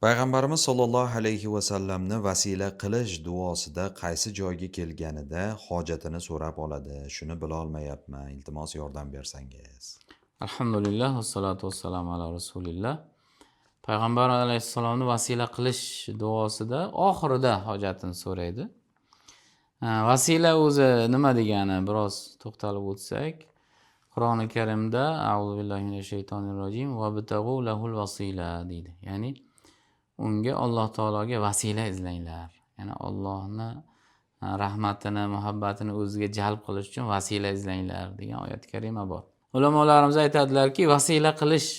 Payg'ambarimiz sollallohu alayhi vasallamni vasila qilish duosida qaysi joyga kelganida hojatini so'rab oladi. Shuni bilolmayapman. Iltimos yordam bersangiz. Alhamdulillah, vassalatu vassalamu ala rasulillah. Payg'ambar alayhissalomni vasila qilish duosida oxirida hojatini so'raydi. Vasila o'zi nima degani biroz to'xtalib o'tsak, Qur'oni Karimda A'udhu billahi minash shaytonir rojim va bitaghu lahul vasila deydi. Ya'ni unga Alloh taologa vasila izlanglar. Ya'ni Allohni rahmatini, muhabbatini o'ziga jalb qilish uchun vasila izlanglar degan oyat karima bor. Ulamolarimiz aytadilarki, vasila qilish,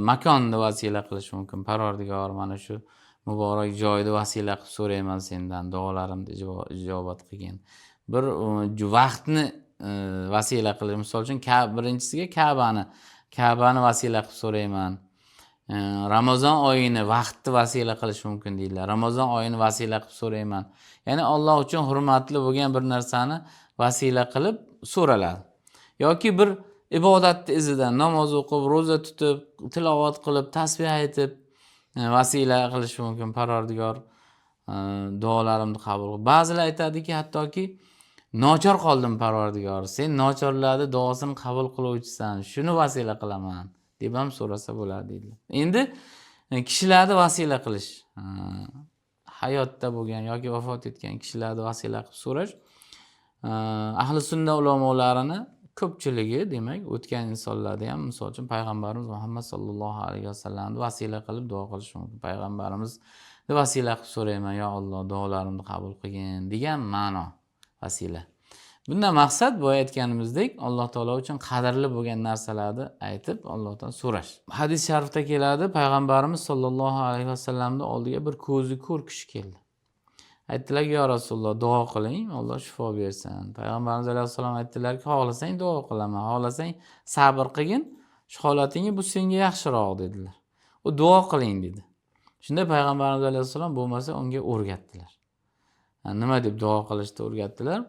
makonni vasila qilish mumkin. Parvardigor, mana shu muborak joyda vasila qilib so'rayman sendan, duolarimni ijobat qilgin. Bir vaqtni vasila qilish, misol uchun birinchisiga Ka'bani vasila qilib so'rayman. Ramazon oyini vaqtni vasila qilish mumkin deydilar. Ramazon oyini vasila qilib so'rayman. Ya'ni Alloh uchun hurmatli bo'lgan bir narsani vasila qilib so'raladi. Yoki bir ibodatni izidan namoz o'qib, roza tutib, tilovat qilib, tasbih aytib vasila qilish mumkin. Parvardigor duolarimni qabul qil. Ba'zilar aytadiki, hattoki nochor qoldim Parvardigor, sen nochorlarning duosini qabul qiluvchisan, shuni vasila qilaman deb ham so'rasa bo'ladi deydilar. Endi kishilarni vasila qilish, hayotda bo'lgan yoki vafot etgan kishilarni vasila qilib so'rash, ahli sunna ulamolarini ko'pchiligi, demak, o'tgan insonlarda ham, misol uchun payg'ambarimiz Muhammad sallallohu alayhi vasallamni vasila qilib duo qilish mumkin. Payg'ambarimizni vasila qilib so'rayman, yo Alloh, duolarimni qabul qilgin degan ma'no vasila. Bundan maqsad boya aytganimizdek, Alloh taolo uchun qadrli bo'lgan narsalarni aytib, Allohdan so'rash. Hadis sharifda keladi, payg'ambarimiz sollallohu alayhi vasallamning oldiga bir ko'zi ko'r kishi keldi. Aytdilar, yo Rasululloh, duo qiling, Alloh shifo bersin. Payg'ambarimiz alayhissalom aytdilarki, xohlasang duo qilaman, xohlasang sabr qilgin, shu holatingga bu senga yaxshiroq dedilar. U duo qiling dedi. Shunda payg'ambarimiz alayhissalom bo'lmasa unga o'rgatdilar. Nima deb duo qilishni o'rgatdilar?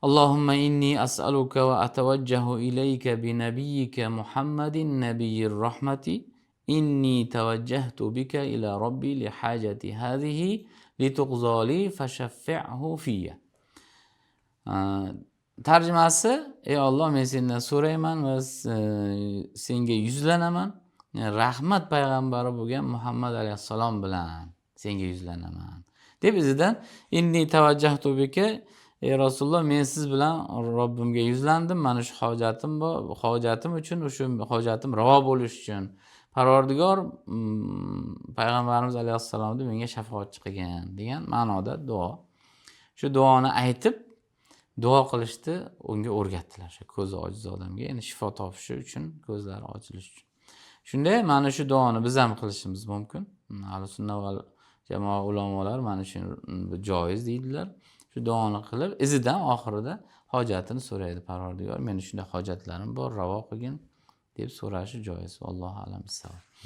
Allahumma inni as'aluka wa atawajjahu ilayka bi nabiyyika Muhammadin nabiyyir rahmati inni tawajjahtu bika ila rabbi li hajati hadhihi lituqzali fashaffi'hu fiyya. Tarjimasi: ey Alloh, men sendan so'rayman va senga yuzlanaman. Rahmat payg'ambari bo'lgan Muhammad alayhissalom bilan senga yuzlanaman deb izidan inni tavajjahtu bika, ey Rasululloh, men siz bilan Robbimga yuzlandim. Mana shu hojatim bor, hojatim uchun, shu hojatim ravo bo'lish uchun Parvardigor payg'ambarimiz alayhissalomni menga shafoatchi qilgan degan ma'noda duo. Shu duoni aytib duo qilishni unga o'rgatdilar, shu ko'zi ojiz odamga, ya'ni shifo topishi uchun, ko'zlari ochilishi uchun. Shunday mana shu duoni biz ham qilishimiz mumkin. Ahli sunna va jamoa ulamolar mana shu joiz deydilar. Shu duoni qilib, izidan oxirida hojatini so'raydi. Parvardigor, meni shunday hojatlarim bor, ravo qilgin deb so'rashi joiz. Allohu a'lam bissavob.